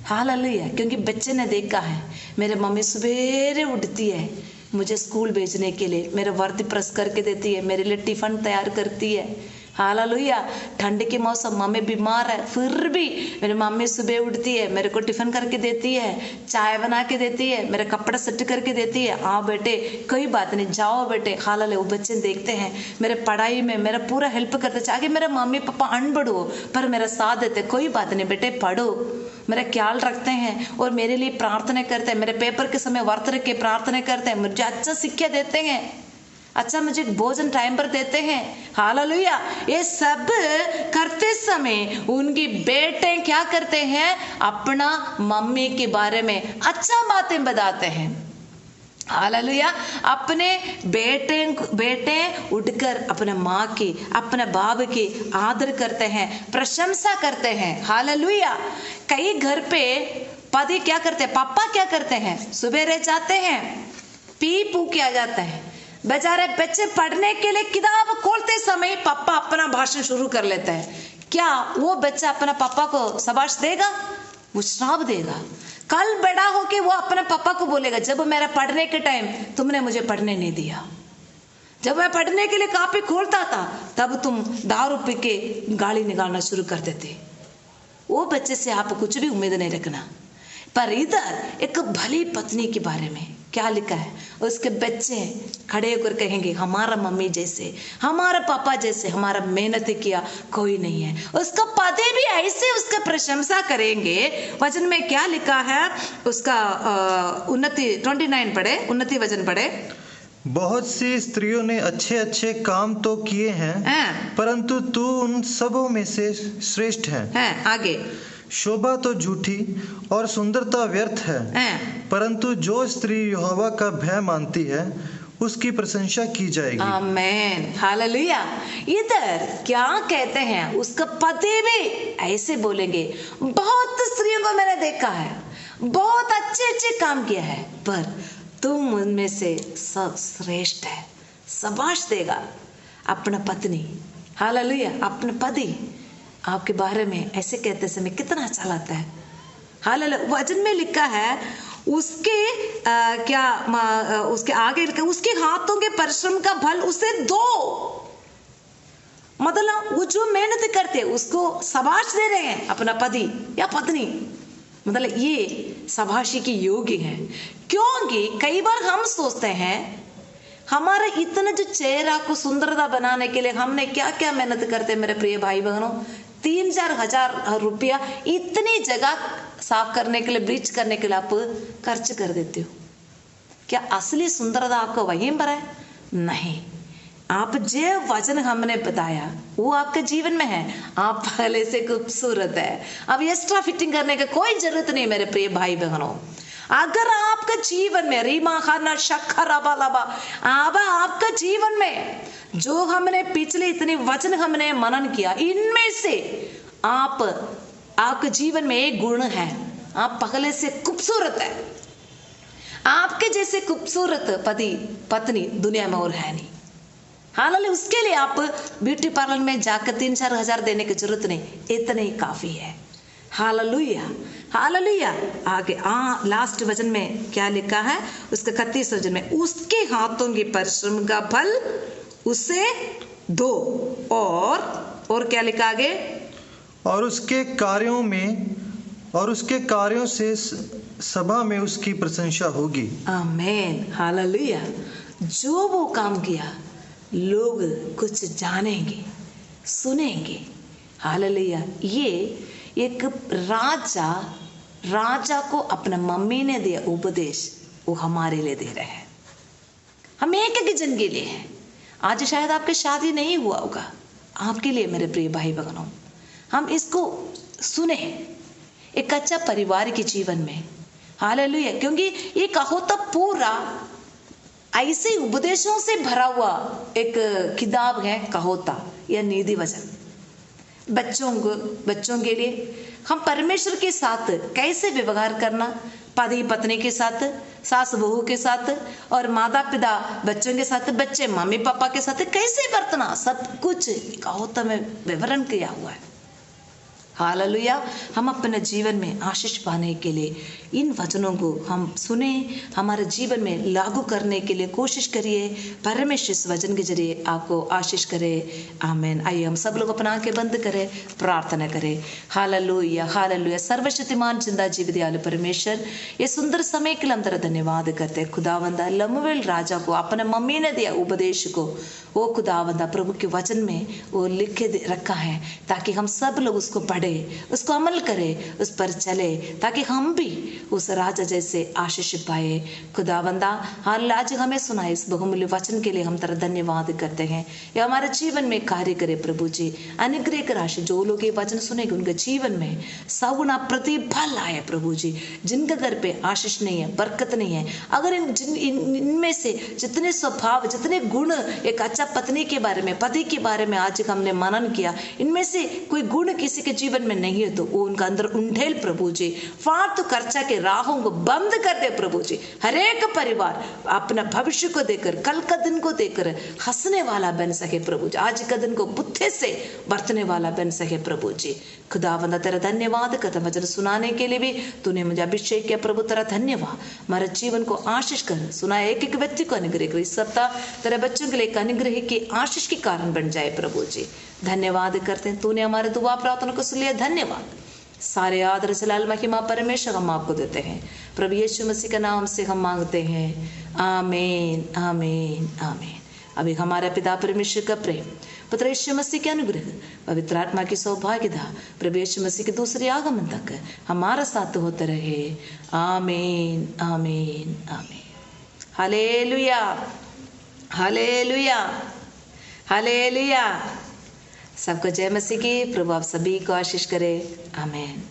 हालेलुया। क्योंकि बच्चे ने देखा है मेरे मम्मी सवेरे उठती है मुझे स्कूल भेजने के लिए, मेरे वर्दी प्रेस करके देती है, मेरे लिए टिफिन तैयार करती है। हालेलुया। ठंड के मौसम मम्मी बीमार है, फिर भी मेरी मम्मी सुबह उठती है, मेरे को टिफिन करके देती है, चाय बना के देती है, मेरा कपड़ा सेट करके देती है। हाँ बेटे कोई बात नहीं, जाओ बेटे। हालेलुया। वो बच्चे देखते हैं मेरे पढ़ाई में मेरा पूरा हेल्प करते, चाहे मेरे मम्मी पापा अनपढ़ हो पर मेरा साथ देते, कोई बात नहीं बेटे पढ़ो, मेरा ख्याल रखते हैं और मेरे लिए प्रार्थना करते हैं, मेरे पेपर के समय व्रत रख के प्रार्थना करते हैं, मुझे अच्छा शिक्षा देते हैं, अच्छा मुझे भोजन टाइम पर देते हैं। हालेलुया। ये सब करते समय उनकी बेटे क्या करते हैं, अपना मम्मी के बारे में अच्छा बातें बताते हैं। हालेलुया। अपने बेटे उठकर अपने माँ की अपने बाप की आदर करते हैं, प्रशंसा करते हैं। हालेलुया। कई घर पे पति क्या करते हैं, पापा क्या करते हैं, सुबह रह जाते हैं, पी पू के आ जाते हैं, बेचारे बच्चे पढ़ने के लिए किताब खोलते समय पापा अपना भाषण शुरू कर लेते हैं। क्या वो बच्चा अपना पापा को शाबाश देगा? वो श्राप देगा। कल बड़ा होके वो अपने पापा को बोलेगा जब मेरा पढ़ने के टाइम तुमने मुझे पढ़ने नहीं दिया, जब मैं पढ़ने के लिए कॉपी खोलता था तब तुम दारू पी के गाली निकालना शुरू कर देते। वो बच्चे से आप कुछ भी उम्मीद नहीं रखना। पर इधर एक भली पत्नी के बारे में क्या लिखा है, उसके बच्चे खड़े होकर कहेंगे हमारा मम्मी जैसे, हमारा पापा जैसे, हमारा मेहनत किया कोई नहीं है। उसका पति भी ऐसे उसका प्रशंसा करेंगे। वचन में क्या लिखा है उसका 29 पढ़े, उन्नति वचन पढ़े। बहुत सी स्त्रियों ने अच्छे अच्छे काम तो किए हैं, परंतु तू उन सबों में से श्रेष्ठ है। आगे, शोभा तो झूठी और सुंदरता व्यर्थ है, परंतु जो स्त्री यहोवा का भय मानती है उसकी प्रशंसा की जाएगी। आमेन। हालेलुया। इधर क्या कहते हैं, उसका पति भी ऐसे बोलेंगे, बहुत स्त्रियों को मैंने देखा है, बहुत अच्छे अच्छे काम किया है, पर तुम उनमें से सब श्रेष्ठ है, शाबाश देगा अपना पत्नी। हालेलुया। अपने पति आपके बारे में ऐसे कहते समय कितना अच्छा लगता है। हालेलुया। वचन में लिखा है उसके उसके आगे लिखा, उसके हाथों के परिश्रम का फल उसे दो। मतलब वो जो मेहनत करते हैं उसको शाबाश दे रहे हैं अपना पति या पत्नी, मतलब ये शाबाशी की योग्य है। क्योंकि कई बार हम सोचते हैं हमारे इतने जो चेहरा को सुंदरता बनाने के लिए हमने क्या क्या मेहनत करते हैं। मेरे प्रिय भाई बहनों, 3-4 हजार रुपया इतनी जगह साफ करने के लिए, ब्लीच करने के लिए आप खर्च कर देते हो। क्या असली सुंदरता आपको वहीं पर है? नहीं। आप जो वचन हमने बताया वो आपके जीवन में है, आप पहले से खूबसूरत है। अब एक्स्ट्रा फिटिंग करने की कोई जरूरत नहीं मेरे प्रिय भाई बहनों। अगर आपके जीवन में रीमा खाना शक्कर अब आपका जीवन में जो हमने पिछले इतने वचन हमने मनन किया, इनमें से आपके जीवन में एक गुण है, आप पहले से खूबसूरत है। आपके जैसे खूबसूरत पति पत्नी दुनिया में और है नहीं। हालांकि उसके लिए आप ब्यूटी पार्लर में जाकर 3-4 हजार देने की जरूरत नहीं, इतने ही काफी है। Hallelujah hallelujah. आगे लास्ट वचन में क्या लिखा है, उसका 31 वचन में, उसके हाथों की परिश्रम का फल उसे दो, और क्या लिखा आगे, और उसके कार्यों से सभा में उसकी प्रशंसा होगी। आमीन हालेलुया। जो वो काम किया लोग कुछ जानेंगे, सुनेंगे। हालेलुया। ये एक राजा को अपना मम्मी ने दिया उपदेश, वो हमारे लिए दे रहे हैं, हम एक जन के लिए है। आज शायद आपकी शादी नहीं हुआ होगा, आपके लिए मेरे प्रिय भाई बहनों, हम इसको सुने एक अच्छा परिवार के जीवन में। हालेलुया। क्योंकि ये कहो तो पूरा ऐसे उपदेशों से भरा हुआ एक किताब है कहोता या नीति वचन। बच्चों के लिए हम परमेश्वर के साथ कैसे व्यवहार करना, पति पत्नी के साथ, सास बहू के साथ, और माता पिता बच्चों के साथ, बच्चे मम्मी पापा के साथ कैसे बरतना, सब कुछ कहोता में विवरण किया हुआ है। हालेलुया। हम अपने जीवन में आशीष पाने के लिए इन वचनों को हम सुने, हमारे जीवन में लागू करने के लिए कोशिश करिए। परमेश्वर इस वचन के जरिए आपको आशीष करे। आमीन। आइए हम सब लोग अपना आंखें बंद करें, प्रार्थना करें। Hallelujah hallelujah. सर्वशक्तिमान जिंदा जीवित दयालु परमेश्वर, ये सुंदर समय के लिए हम तेरा धन्यवाद करते हैं। खुदावंदा लमुएल राजा को अपने मम्मी ने दिया उपदेश को, वो खुदावंदा प्रभु के वचन में वो लिख के रखा है, ताकि हम सब लोग उसको पढ़े, उसको अमल करे, उस पर चले, ताकि हम भी उस राजा जैसे आशीष पाए। खुदावंदा हाल आज हमें सुनाए इस बहुमूल्य वचन के लिए हम तेरा धन्यवाद करते हैं। ये हमारे जीवन में कार्य करे प्रभु जी। अनुग्रह की राशि जो लोग ये वचन सुनेंगे उनके जीवन में सगुना प्रतिफल आए प्रभु जी। जिनके घर पे आशीष नहीं है, बरकत नहीं है, अगर इनमें से जितने स्वभाव, जितने गुण एक अच्छा पत्नी के बारे में, पति के बारे में आज हमने मनन किया, इनमें से कोई गुण किसी के जीवन में नहीं है तो वो उनका अंदर उंडेल प्रभु जी। फालतू खर्चा के राहों को बंद कर दे प्रभु जी। हर एक परिवार अपना भविष्य को देकर, कल का दिन को देकर हंसने वाला बन सके प्रभु जी। आज का दिन को बुद्धि से बरतने वाला बन सके प्रभु जी। खुदावंदा तेरा धन्यवाद करता, वचन सुनाने के लिए भी तूने मुझे अभिषेक किया प्रभु, तेरा धन्यवाद। हमारे जीवन को आशीष कर, सुना एक एक व्यक्ति को अनुग्रह कर। इस सप्ताह तेरे बच्चों के लिए एक अनुग्रह की आशीष के कारण बन जाए प्रभु जी। धन्यवाद करते हैं, तूने हमारे दुआ प्रार्थना को सुन लिया। धन्यवाद। सारे आदर जलाल महिमा परमेश्वर हम आपको देते हैं। प्रभु यीशु मसीह के नाम से हम मांगते हैं। आमीन आमीन आमीन। अभी हमारे पिता परमेश्वर का प्रेम, पुत्र यीशु मसीह के अनुग्रह, पवित्र आत्मा की सौभाग्यता, प्रभु यीशु मसीह के दूसरे आगमन तक हमारा साथ होते रहे। आमीन आमीन आमीन। Hallelujah hallelujah hallelujah. सबको जय मसीह की। प्रभु आप सभी को आशीष करे। आमीन।